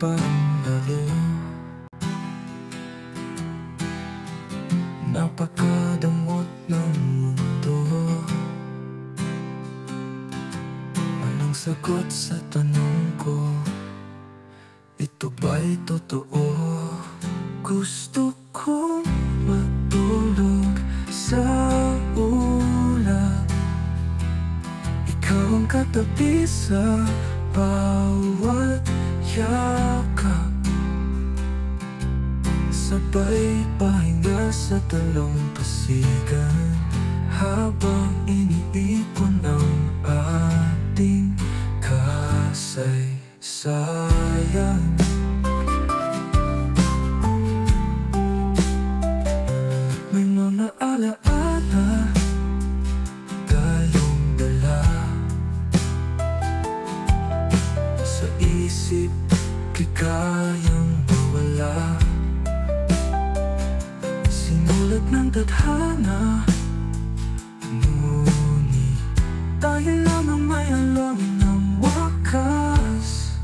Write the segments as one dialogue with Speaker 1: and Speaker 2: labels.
Speaker 1: parang laro. Napakadamot ng mundo. Anong sagot sa tanong ko? Ito ba'y totoo? Gusto kong matulog sa ulap. Ikaw ang katabi sa bawat yakap. Sabay pahinga sa dalampasigan habang iniipon ang ating kasaysayan. May mga alaala tayong dala sa isip, di kayang mawala. Sinulat ng tadhana, ngunit tayo lamang may alam ng wakas.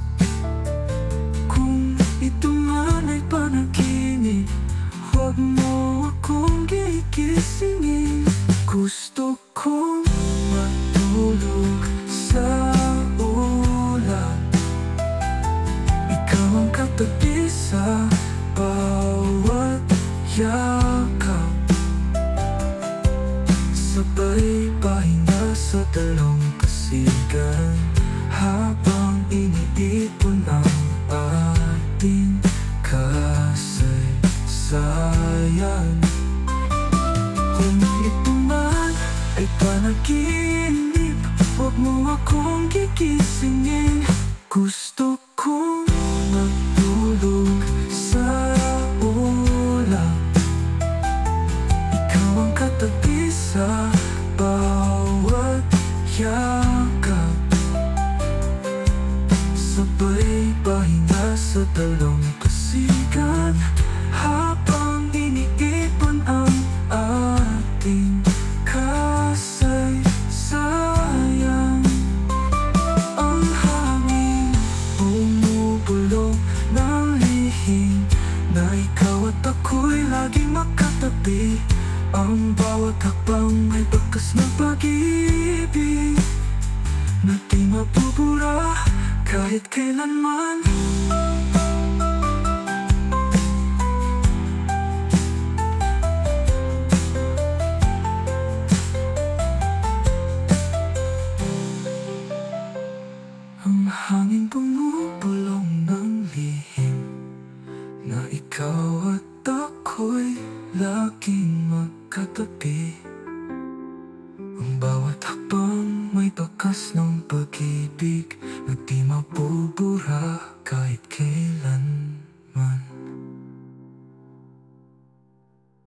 Speaker 1: Kung ito man ay panaginip, huwag mo akong gigisingin. Gusto kong matulog sa ulap. Ikaw ang katabi sa bawat yakap. Sabay pahinga sa dalampasigan habang iniipon ang ating kasaysayan. Kung ito man ay panaginip, huwag mo akong gigisingin. Gusto kong matulog sa ulap. Ikaw ang katabi sa bawat yakap. Sabay pahinga sa dalampasigan habang iniipon ang ating kasaysayan. Ang hangin bumubulong ng lihim na ikaw at ako'y laging magkatabi. Ang bawat hakbang may bakas ng pag-ibig na di mabubura kahit kailanman. Ang hangin bumubulong ng lihim na ikaw at ako'y laging magkatabi. Ang bawat hakbang may bakas ng pag-ibig na di mabubura kahit kailan.